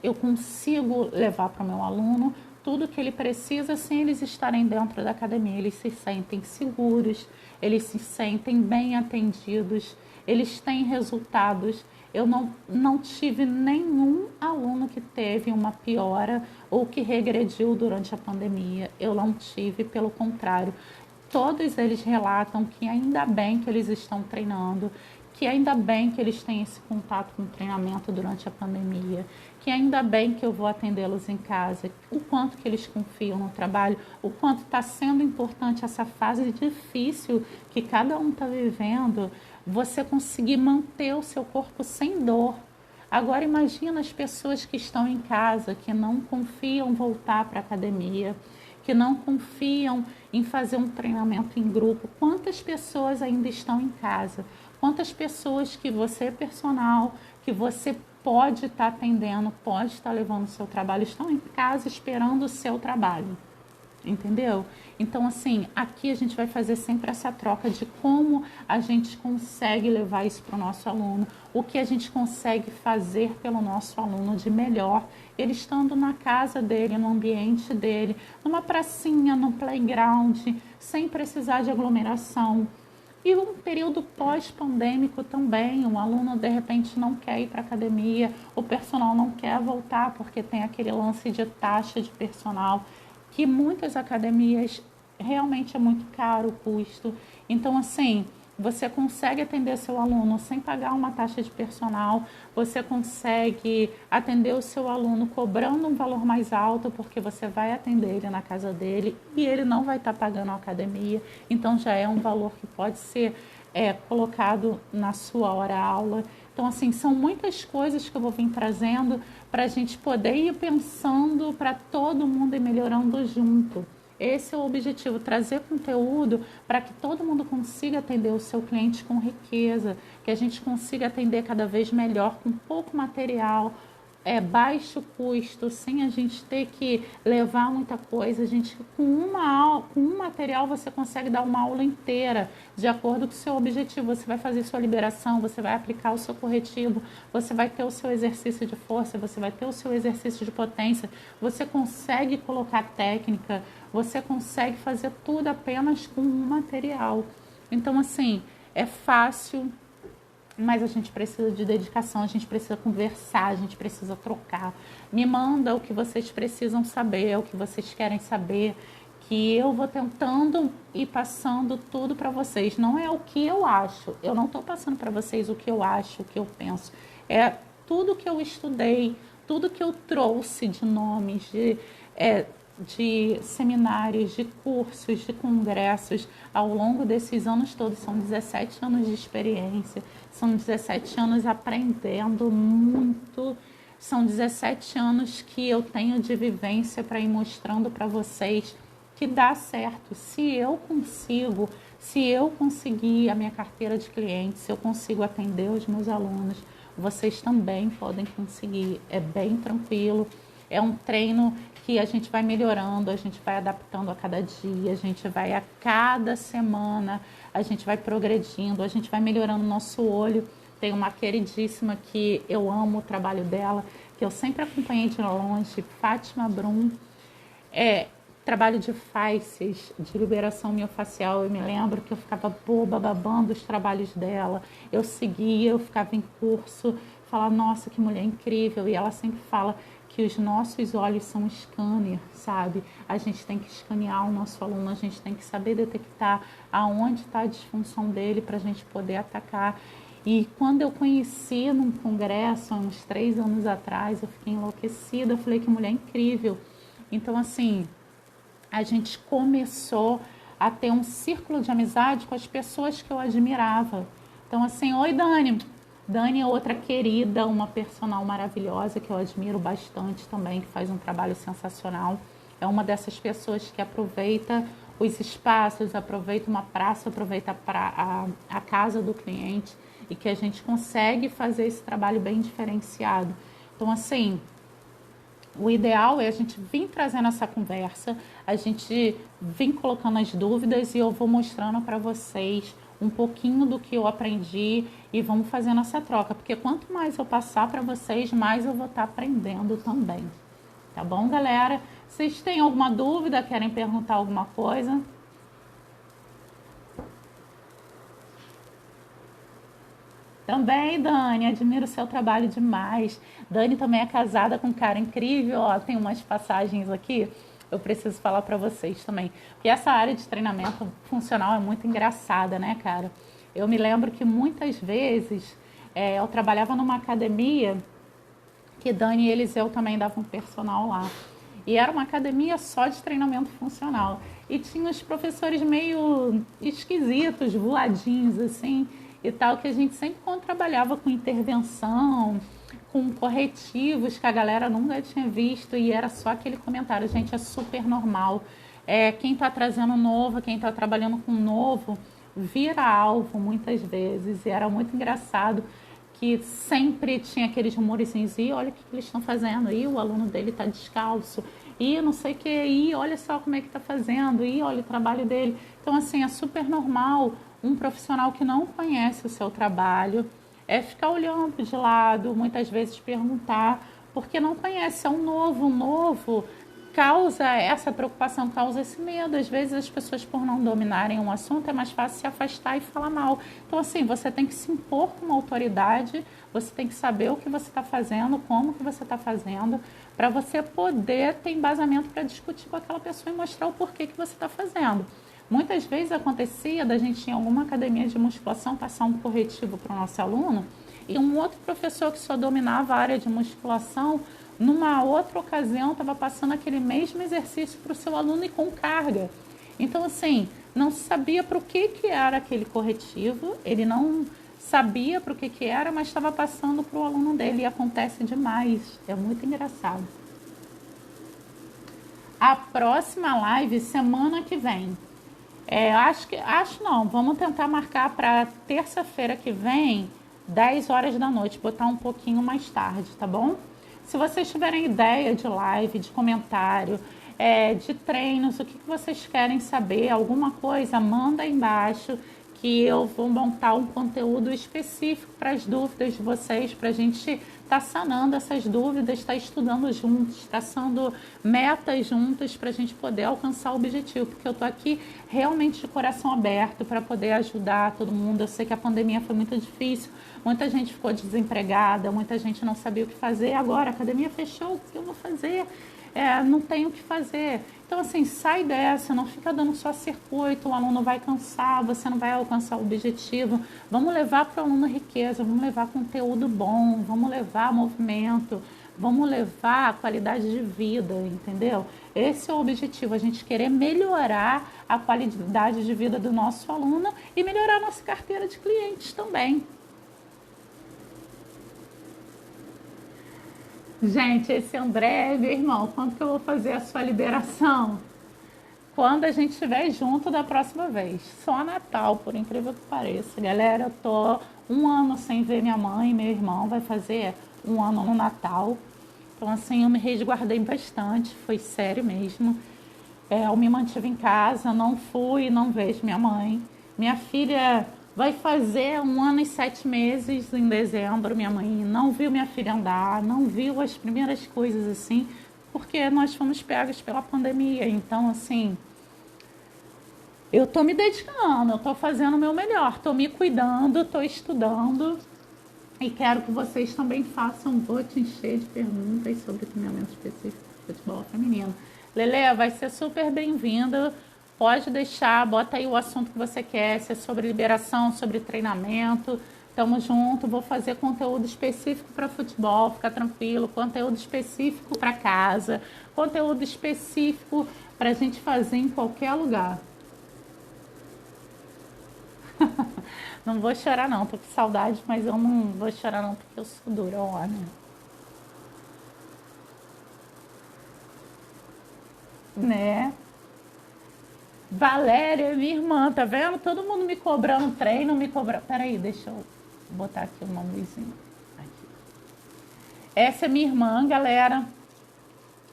eu consigo levar para o meu aluno tudo que ele precisa sem eles estarem dentro da academia. Eles se sentem seguros, eles se sentem bem atendidos, eles têm resultados. Eu não tive nenhum aluno que teve uma piora ou que regrediu durante a pandemia. Eu não tive, pelo contrário. Todos eles relatam que ainda bem que eles estão treinando, que ainda bem que eles têm esse contato com o treinamento durante a pandemia, que ainda bem que eu vou atendê-los em casa, o quanto que eles confiam no trabalho, o quanto está sendo importante essa fase difícil que cada um está vivendo, você conseguir manter o seu corpo sem dor. Agora imagina as pessoas que estão em casa, que não confiam voltar para a academia, que não confiam em fazer um treinamento em grupo. Quantas pessoas ainda estão em casa? Quantas pessoas que você é personal, que você pode estar atendendo, pode estar levando o seu trabalho, estão em casa esperando o seu trabalho, entendeu? Então, assim, aqui a gente vai fazer sempre essa troca de como a gente consegue levar isso para o nosso aluno, o que a gente consegue fazer pelo nosso aluno de melhor, ele estando na casa dele, no ambiente dele, numa pracinha, no playground, sem precisar de aglomeração. E um período pós-pandêmico também, um aluno de repente não quer ir para a academia, o personal não quer voltar porque tem aquele lance de taxa de personal, que muitas academias realmente é muito caro o custo. Então, assim, você consegue atender seu aluno sem pagar uma taxa de personal, você consegue atender o seu aluno cobrando um valor mais alto, porque você vai atender ele na casa dele e ele não vai estar pagando a academia, então já é um valor que pode ser colocado na sua hora-aula. Então, assim, são muitas coisas que eu vou vir trazendo para a gente poder ir pensando para todo mundo e melhorando junto. Esse é o objetivo, trazer conteúdo para que todo mundo consiga atender o seu cliente com riqueza, que a gente consiga atender cada vez melhor, com pouco material, baixo custo, sem a gente ter que levar muita coisa. A gente, com um material você consegue dar uma aula inteira, de acordo com o seu objetivo. Você vai fazer sua liberação, você vai aplicar o seu corretivo, você vai ter o seu exercício de força, você vai ter o seu exercício de potência, você consegue colocar técnica, você consegue fazer tudo apenas com um material. Então, assim, é fácil, mas a gente precisa de dedicação, a gente precisa conversar, a gente precisa trocar. Me manda o que vocês precisam saber, o que vocês querem saber, que eu vou tentando e passando tudo para vocês. Não é o que eu acho, eu não estou passando para vocês o que eu acho, o que eu penso. É tudo que eu estudei, tudo que eu trouxe de nomes, de seminários, de cursos, de congressos ao longo desses anos todos. São 17 anos de experiência, são 17 anos aprendendo muito, são 17 anos que eu tenho de vivência para ir mostrando para vocês que dá certo. Se eu conseguir a minha carteira de clientes, se eu consigo atender os meus alunos, vocês também podem conseguir. É bem tranquilo, é um treino que a gente vai melhorando, a gente vai adaptando a cada dia, a gente vai a cada semana, a gente vai progredindo, a gente vai melhorando o nosso olho. Tem uma queridíssima que eu amo o trabalho dela, que eu sempre acompanhei de longe, Fátima Brum, trabalho de faces, de liberação miofascial. Eu me lembro que eu ficava boba, babando os trabalhos dela, eu seguia, eu ficava em curso, falava, nossa, que mulher incrível, e ela sempre fala que os nossos olhos são um scanner, sabe? A gente tem que escanear o nosso aluno, a gente tem que saber detectar aonde está a disfunção dele para a gente poder atacar. E quando eu conheci num congresso, há uns 3 anos atrás, eu fiquei enlouquecida, eu falei, que mulher incrível. Então, assim, a gente começou a ter um círculo de amizade com as pessoas que eu admirava. Então, assim, oi, Dani. Dani é outra querida, uma personal maravilhosa que eu admiro bastante também, que faz um trabalho sensacional. É uma dessas pessoas que aproveita os espaços, aproveita uma praça, aproveita a casa do cliente, e que a gente consegue fazer esse trabalho bem diferenciado. Então, assim, o ideal é a gente vir trazendo essa conversa, a gente vir colocando as dúvidas, e eu vou mostrando para vocês um pouquinho do que eu aprendi, e vamos fazendo essa troca, porque quanto mais eu passar para vocês, mais eu vou estar aprendendo também. Tá bom, galera? Vocês têm alguma dúvida? Querem perguntar alguma coisa? Também, Dani, admiro o seu trabalho demais. Dani também é casada com um cara incrível. Ó, tem umas passagens aqui, eu preciso falar para vocês também. Porque essa área de treinamento funcional é muito engraçada, né, cara? Eu me lembro que muitas vezes eu trabalhava numa academia que Dani e Eliseu também davam personal lá. E era uma academia só de treinamento funcional. E tinha os professores meio esquisitos, voadinhos, assim, e tal, que a gente sempre, quando trabalhava com intervenção, com corretivos que a galera nunca tinha visto, e era só aquele comentário, gente, é super normal. Quem está trazendo novo, quem está trabalhando com novo, vira alvo muitas vezes, e era muito engraçado que sempre tinha aqueles rumores assim, e olha o que eles estão fazendo, e o aluno dele está descalço, e não sei o que, e olha só como é que está fazendo, e olha o trabalho dele. Então, assim, é super normal um profissional que não conhece o seu trabalho ficar olhando de lado, muitas vezes perguntar, porque não conhece, é um novo causa essa preocupação, causa esse medo. Às vezes as pessoas, por não dominarem um assunto, é mais fácil se afastar e falar mal. Então, assim, você tem que se impor como autoridade, você tem que saber o que você está fazendo, como que você está fazendo, para você poder ter embasamento para discutir com aquela pessoa e mostrar o porquê que você está fazendo. Muitas vezes acontecia da gente, em alguma academia de musculação, passar um corretivo para o nosso aluno, e um outro professor que só dominava a área de musculação, numa outra ocasião, estava passando aquele mesmo exercício para o seu aluno e com carga. Então, assim, não sabia para o que era aquele corretivo, ele não sabia para o que era, mas estava passando para o aluno dele, e acontece demais, é muito engraçado. A próxima live, semana que vem. Acho não, vamos tentar marcar para terça-feira que vem, 10 horas da noite, botar um pouquinho mais tarde, tá bom? Se vocês tiverem ideia de live, de comentário, de treinos, o que vocês querem saber, alguma coisa, manda aí embaixo, que eu vou montar um conteúdo específico para as dúvidas de vocês, para a gente estar sanando essas dúvidas, estar estudando juntos, traçando metas juntas para a gente poder alcançar o objetivo, porque eu estou aqui realmente de coração aberto para poder ajudar todo mundo. Eu sei que a pandemia foi muito difícil, muita gente ficou desempregada, muita gente não sabia o que fazer. Agora a academia fechou, o que eu vou fazer? Não tenho o que fazer. Então, assim, sai dessa, não fica dando só circuito, o aluno vai cansar, você não vai alcançar o objetivo. Vamos levar para o aluno riqueza, vamos levar conteúdo bom, vamos levar movimento, vamos levar qualidade de vida, entendeu? Esse é o objetivo, a gente querer melhorar a qualidade de vida do nosso aluno e melhorar a nossa carteira de clientes também. Gente, esse André, meu irmão, quando que eu vou fazer a sua liberação? Quando a gente estiver junto da próxima vez. Só Natal, por incrível que pareça. Galera, eu tô 1 ano sem ver minha mãe e meu irmão, vai fazer 1 ano no Natal. Então, assim, eu me resguardei bastante, foi sério mesmo. Eu me mantive em casa, não fui, não vejo minha mãe. Minha filha vai fazer 1 ano e 7 meses em dezembro. Minha mãe não viu minha filha andar, não viu as primeiras coisas assim, porque nós fomos pegos pela pandemia. Então, assim, eu tô me dedicando, eu tô fazendo o meu melhor, tô me cuidando, tô estudando e quero que vocês também façam. Vou te encher de perguntas sobre treinamento específico de futebol feminino. Lele, vai ser super bem-vinda. Pode deixar, bota aí o assunto que você quer, se é sobre liberação, sobre treinamento. Tamo junto, vou fazer conteúdo específico para futebol, fica tranquilo, conteúdo específico para casa, conteúdo específico para a gente fazer em qualquer lugar. Não vou chorar não, tô com saudade, mas eu não vou chorar não, porque eu sou durona. Né? Valéria, minha irmã, tá vendo? Todo mundo me cobrando treino, me cobrando. Peraí, deixa eu botar aqui uma luzinha. Aqui. Essa é minha irmã, galera,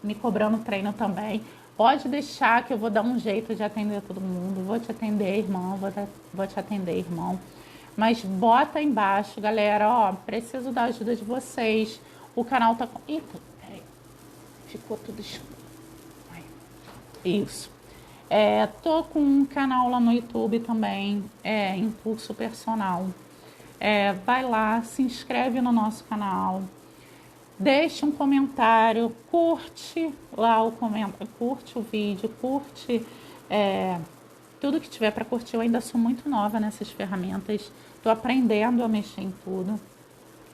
me cobrando treino também. Pode deixar que eu vou dar um jeito de atender todo mundo. Vou te atender, irmão, vou te atender, irmão. Mas bota aí embaixo, galera, ó, preciso da ajuda de vocês. O canal tá com... Eita, peraí. Ficou tudo escuro. Isso. Tô com um canal lá no YouTube também, Impulso Personal. Vai lá, se inscreve no nosso canal, deixa um comentário, curte lá curte o vídeo, curte tudo que tiver para curtir. Eu ainda sou muito nova nessas ferramentas, tô aprendendo a mexer em tudo.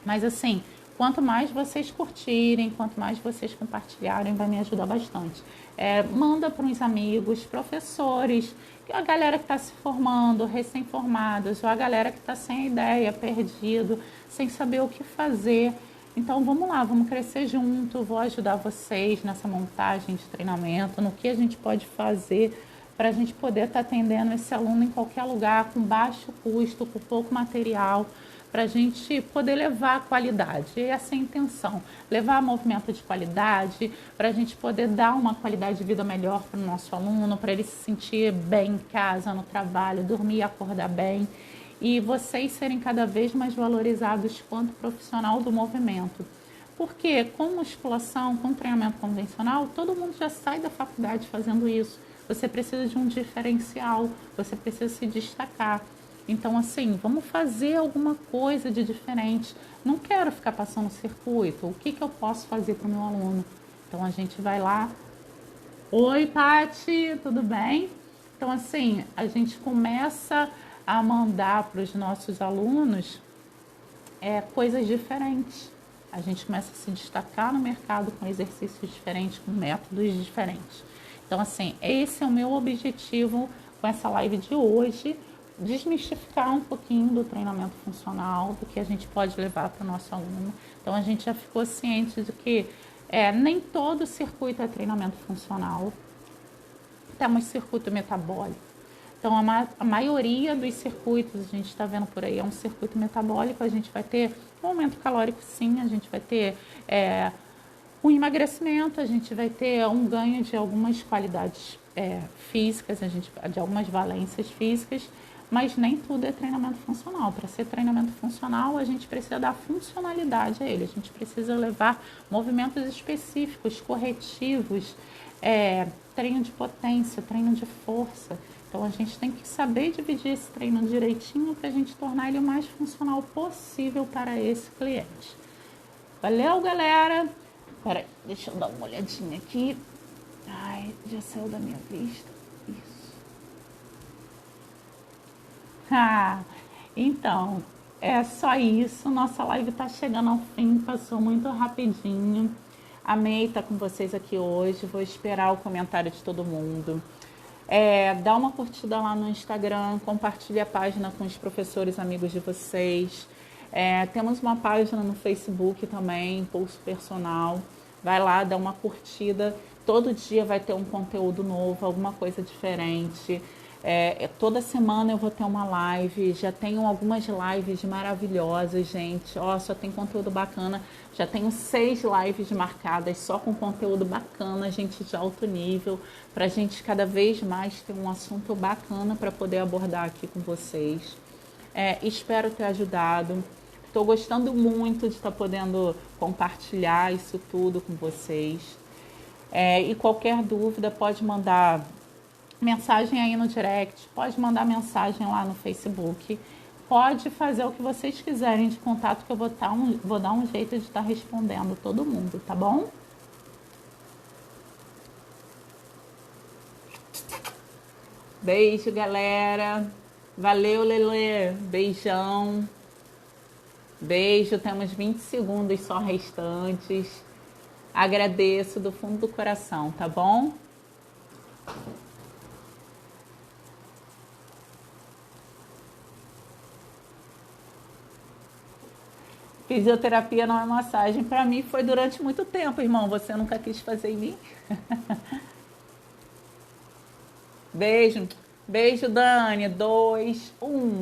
Mas assim, quanto mais vocês curtirem, quanto mais vocês compartilharem, vai me ajudar bastante. Manda para uns amigos, professores, a galera que está se formando, recém-formados, ou a galera que está sem ideia, perdido, sem saber o que fazer. Então vamos lá, vamos crescer junto, vou ajudar vocês nessa montagem de treinamento, no que a gente pode fazer para a gente poder estar atendendo esse aluno em qualquer lugar, com baixo custo, com pouco material, para a gente poder levar qualidade. Essa é a intenção, levar movimento de qualidade, para a gente poder dar uma qualidade de vida melhor para o nosso aluno, para ele se sentir bem em casa, no trabalho, dormir e acordar bem. E vocês serem cada vez mais valorizados quanto profissional do movimento. Porque com musculação, com treinamento convencional, todo mundo já sai da faculdade fazendo isso. Você precisa de um diferencial, você precisa se destacar. Então, assim, vamos fazer alguma coisa de diferente. Não quero ficar passando circuito. O que eu posso fazer para o meu aluno? Então, a gente vai lá. Oi, Pati, tudo bem? Então, assim, a gente começa a mandar para os nossos alunos coisas diferentes. A gente começa a se destacar no mercado com exercícios diferentes, com métodos diferentes. Então, assim, esse é o meu objetivo com essa live de hoje. Desmistificar um pouquinho do treinamento funcional, do que a gente pode levar para o nosso aluno. Então, a gente já ficou ciente de que nem todo circuito é treinamento funcional. Temos circuito metabólico. Então, a maioria dos circuitos, a gente está vendo por aí, é um circuito metabólico. A gente vai ter um aumento calórico, sim, a gente vai ter um emagrecimento, a gente vai ter um ganho de algumas qualidades físicas, de algumas valências físicas, mas nem tudo é treinamento funcional. Para ser treinamento funcional, a gente precisa dar funcionalidade a ele, a gente precisa levar movimentos específicos, corretivos, treino de potência, treino de força. Então, a gente tem que saber dividir esse treino direitinho para a gente tornar ele o mais funcional possível para esse cliente. Valeu, galera? Peraí, deixa eu dar uma olhadinha aqui. Ai, já saiu da minha vista. Isso. Então, é só isso. Nossa live tá chegando ao fim, passou muito rapidinho. Amei estar com vocês aqui hoje. Vou esperar o comentário de todo mundo. Dá uma curtida lá no Instagram, compartilhe a página com os professores amigos de vocês. Temos uma página no Facebook também, Impulso Personal. Vai lá, dá uma curtida. Todo dia vai ter um conteúdo novo, alguma coisa diferente. Toda semana eu vou ter uma live. Já tenho algumas lives maravilhosas, gente. Só tem conteúdo bacana. Já tenho 6 lives marcadas só com conteúdo bacana, gente, de alto nível, para a gente cada vez mais ter um assunto bacana para poder abordar aqui com vocês. Espero ter ajudado. Estou gostando muito de estar podendo compartilhar isso tudo com vocês. E qualquer dúvida pode mandar mensagem aí no direct, pode mandar mensagem lá no Facebook. Pode fazer o que vocês quiserem de contato que eu vou dar um jeito de estar respondendo todo mundo, tá bom? Beijo, galera. Valeu, Lelê. Beijão. Beijo, temos 20 segundos só restantes. Agradeço do fundo do coração, tá bom? Fisioterapia não é massagem. Para mim foi durante muito tempo, irmão. Você nunca quis fazer em mim? Beijo. Beijo, Dani. 2, 1.